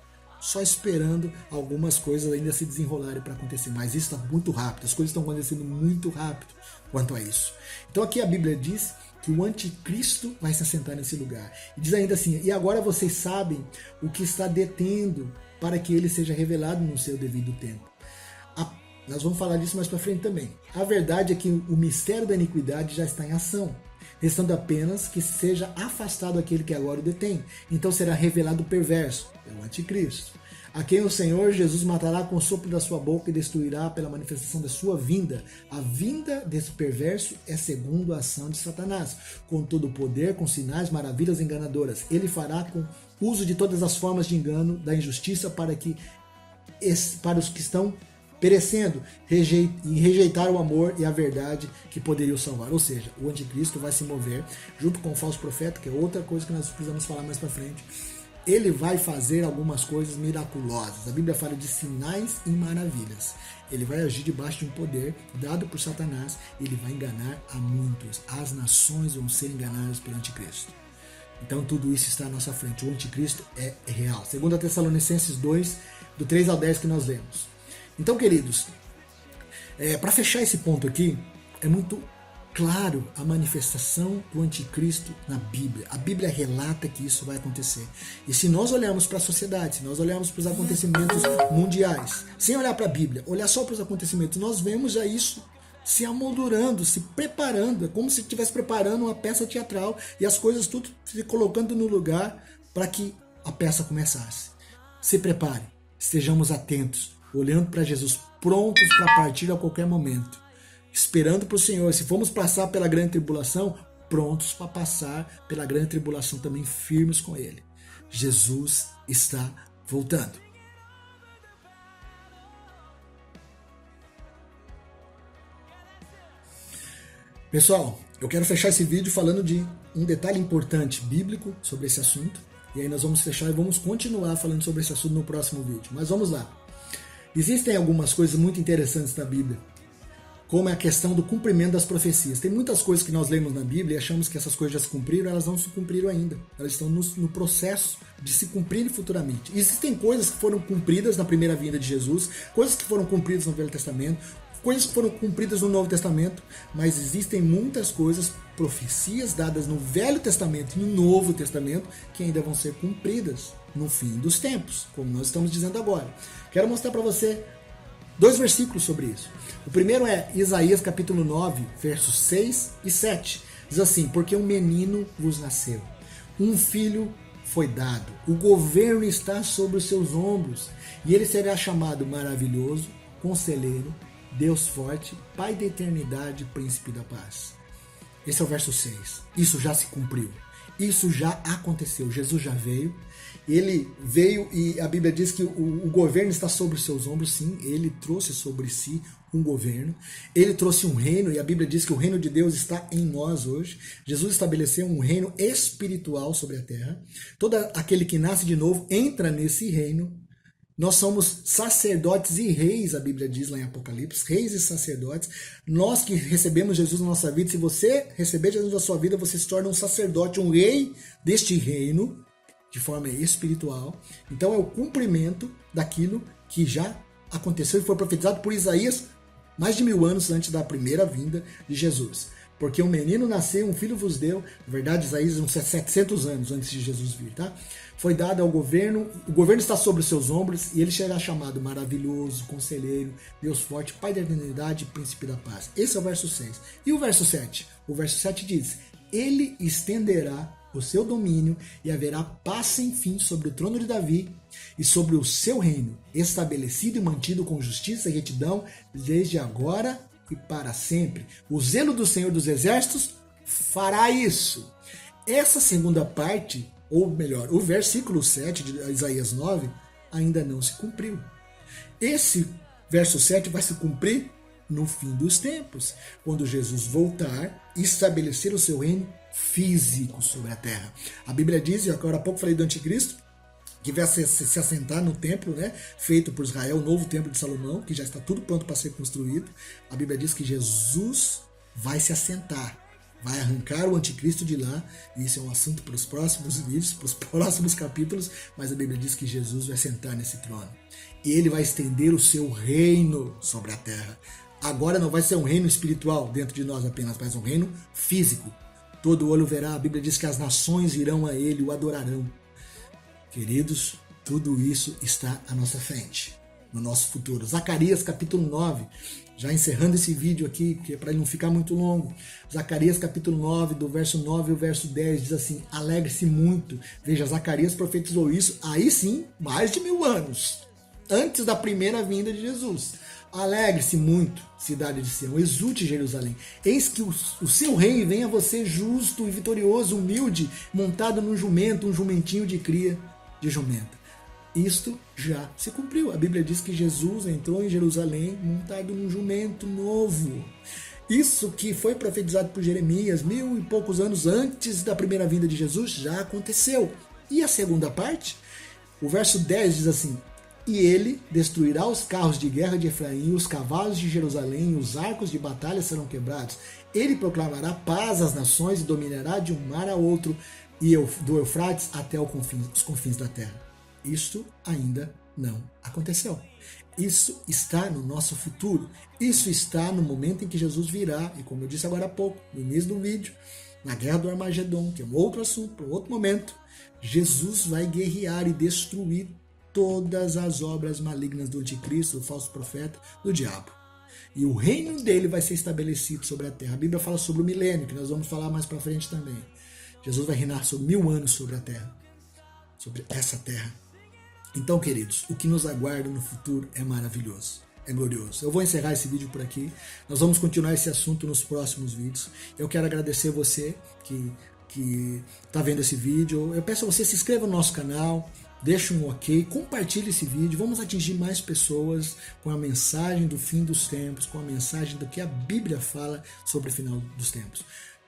Só esperando algumas coisas ainda se desenrolarem para acontecer. Mas isso está muito rápido, as coisas estão acontecendo muito rápido quanto a isso. Então aqui a Bíblia diz que o anticristo vai se assentar nesse lugar. E diz ainda assim, e agora vocês sabem o que está detendo para que ele seja revelado no seu devido tempo. Nós vamos falar disso mais para frente também. A verdade é que o mistério da iniquidade já está em ação. restando apenas que seja afastado aquele que agora o detém. Então será revelado o perverso, o anticristo, a quem o Senhor Jesus matará com o sopro da sua boca e destruirá pela manifestação da sua vinda. A vinda desse perverso é segundo a ação de Satanás, com todo o poder, com sinais, maravilhas enganadoras. Ele fará com uso de todas as formas de engano, da injustiça, para os que estão perecendo e rejeitar o amor e a verdade que poderiam salvar. Ou seja, o anticristo vai se mover junto com o falso profeta, que é outra coisa que nós precisamos falar mais para frente. Ele vai fazer algumas coisas miraculosas. A Bíblia fala de sinais e maravilhas. Ele vai agir debaixo de um poder dado por Satanás. Ele vai enganar a muitos. As nações vão ser enganadas pelo anticristo. Então tudo isso está à nossa frente. O anticristo é real. Segundo a Tessalonicenses 2, do 3 ao 10 que nós lemos. Então, queridos, para fechar esse ponto aqui, é muito claro a manifestação do anticristo na Bíblia. A Bíblia relata que isso vai acontecer. E se nós olharmos para a sociedade, se nós olharmos para os acontecimentos mundiais, sem olhar para a Bíblia, olhar só para os acontecimentos, nós vemos já isso se amoldurando, se preparando. É como se estivesse preparando uma peça teatral e as coisas tudo se colocando no lugar para que a peça começasse. Se prepare, estejamos atentos, olhando para Jesus, prontos para partir a qualquer momento, esperando para o Senhor. Se formos passar pela grande tribulação, prontos para passar pela grande tribulação também, firmes com Ele. Jesus está voltando. Pessoal, eu quero fechar esse vídeo falando de um detalhe importante bíblico sobre esse assunto. E aí nós vamos fechar e vamos continuar falando sobre esse assunto no próximo vídeo. Mas vamos lá. Existem algumas coisas muito interessantes na Bíblia, como é a questão do cumprimento das profecias. Tem muitas coisas que nós lemos na Bíblia e achamos que essas coisas já se cumpriram, elas não se cumpriram ainda. Elas estão no processo de se cumprirem futuramente. Existem coisas que foram cumpridas na primeira vinda de Jesus, coisas que foram cumpridas no Velho Testamento, coisas que foram cumpridas no Novo Testamento, mas existem muitas coisas, profecias dadas no Velho Testamento e no Novo Testamento, que ainda vão ser cumpridas no fim dos tempos, como nós estamos dizendo agora. Quero mostrar para você 2 versículos sobre isso. O primeiro é Isaías capítulo 9, versos 6 e 7. Diz assim: porque um menino vos nasceu, um filho foi dado, o governo está sobre os seus ombros, e ele será chamado maravilhoso, conselheiro, Deus forte, Pai da eternidade, príncipe da paz. Esse é o verso 6. Isso já se cumpriu. Isso já aconteceu. Jesus já veio. Ele veio e a Bíblia diz que o governo está sobre os seus ombros. Sim, ele trouxe sobre si um governo. Ele trouxe um reino e a Bíblia diz que o reino de Deus está em nós hoje. Jesus estabeleceu um reino espiritual sobre a terra. Todo aquele que nasce de novo entra nesse reino. Nós somos sacerdotes e reis, a Bíblia diz lá em Apocalipse, reis e sacerdotes. Nós que recebemos Jesus na nossa vida, se você receber Jesus na sua vida, você se torna um sacerdote, um rei deste reino, de forma espiritual. Então é o cumprimento daquilo que já aconteceu e foi profetizado por Isaías mais de 1000 anos antes da primeira vinda de Jesus. Porque um menino nasceu, um filho vos deu. Na verdade, Isaías uns 700 anos antes de Jesus vir, tá? Foi dado ao governo, o governo está sobre os seus ombros e ele será chamado maravilhoso, conselheiro, Deus forte, Pai da eternidade, príncipe da paz. Esse é o verso 6. E o verso 7? O verso 7 diz: ele estenderá o seu domínio e haverá paz sem fim sobre o trono de Davi e sobre o seu reino, estabelecido e mantido com justiça e retidão desde agora e para sempre. O zelo do Senhor dos Exércitos fará isso. Essa segunda parte, ou melhor, o versículo 7 de Isaías 9, ainda não se cumpriu. Esse verso 7 vai se cumprir no fim dos tempos, quando Jesus voltar e estabelecer o seu reino físico sobre a terra. A Bíblia diz, e agora há pouco falei do anticristo, que vai se assentar no templo, né, feito por Israel, o novo templo de Salomão, que já está tudo pronto para ser construído. A Bíblia diz que Jesus vai se assentar, vai arrancar o anticristo de lá, e isso é um assunto para os próximos vídeos, para os próximos capítulos, mas a Bíblia diz que Jesus vai sentar nesse trono. E ele vai estender o seu reino sobre a terra. Agora não vai ser um reino espiritual dentro de nós apenas, mas um reino físico. Todo olho verá, a Bíblia diz que as nações irão a ele, o adorarão. Queridos, tudo isso está à nossa frente, no nosso futuro. Zacarias capítulo 9, já encerrando esse vídeo aqui, que é para ele não ficar muito longo, Zacarias capítulo 9, do verso 9 ao verso 10, diz assim: alegre-se muito. Veja, Zacarias profetizou isso, aí sim, mais de 1000 anos, antes da primeira vinda de Jesus. Alegre-se muito, cidade de Sião, exulte Jerusalém. Eis que o seu rei vem a você justo e vitorioso, humilde, montado num jumento, um jumentinho de cria de jumenta. Isto já se cumpriu. A Bíblia diz que Jesus entrou em Jerusalém montado num jumento novo. Isso que foi profetizado por Jeremias 1000 e poucos anos antes da primeira vinda de Jesus já aconteceu. E a segunda parte, o verso 10 diz assim: e ele destruirá os carros de guerra de Efraim, os cavalos de Jerusalém, os arcos de batalha serão quebrados. Ele proclamará paz às nações e dominará de um mar a outro, e do Eufrates até os confins da terra. Isto ainda não aconteceu. Isso está no nosso futuro. Isso está no momento em que Jesus virá. E como eu disse agora há pouco, no início do vídeo, na guerra do Armagedon, que é um outro assunto, para outro momento, Jesus vai guerrear e destruir todas as obras malignas do anticristo, do falso profeta, do diabo. E o reino dele vai ser estabelecido sobre a terra. A Bíblia fala sobre o milênio, que nós vamos falar mais para frente também. Jesus vai reinar sobre 1000 anos sobre a terra, sobre essa terra. Então, queridos, o que nos aguarda no futuro é maravilhoso, é glorioso. Eu vou encerrar esse vídeo por aqui. Nós vamos continuar esse assunto nos próximos vídeos. Eu quero agradecer você que está vendo esse vídeo. Eu peço a você se inscreva no nosso canal, deixe um ok, compartilhe esse vídeo. Vamos atingir mais pessoas com a mensagem do fim dos tempos, com a mensagem do que a Bíblia fala sobre o final dos tempos.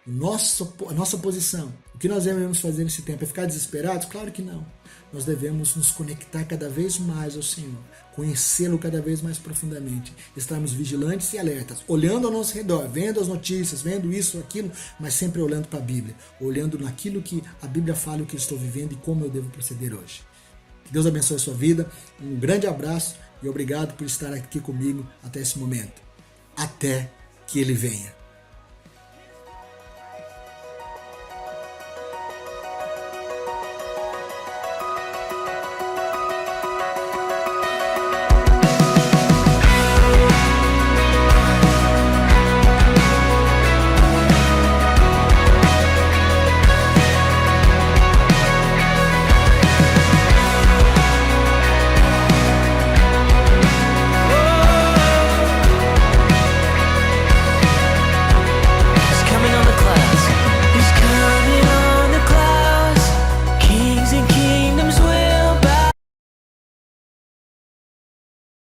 A nossa posição, o que nós devemos fazer nesse tempo é ficar desesperados? Claro que não. Nós devemos nos conectar cada vez mais ao Senhor, conhecê-lo cada vez mais profundamente, estarmos vigilantes e alertas, olhando ao nosso redor, vendo as notícias, vendo isso, aquilo, mas sempre olhando para a Bíblia, olhando naquilo que a Bíblia fala, o que eu estou vivendo e como eu devo proceder hoje. Que Deus abençoe a sua vida, um grande abraço e obrigado por estar aqui comigo até esse momento. Até que Ele venha.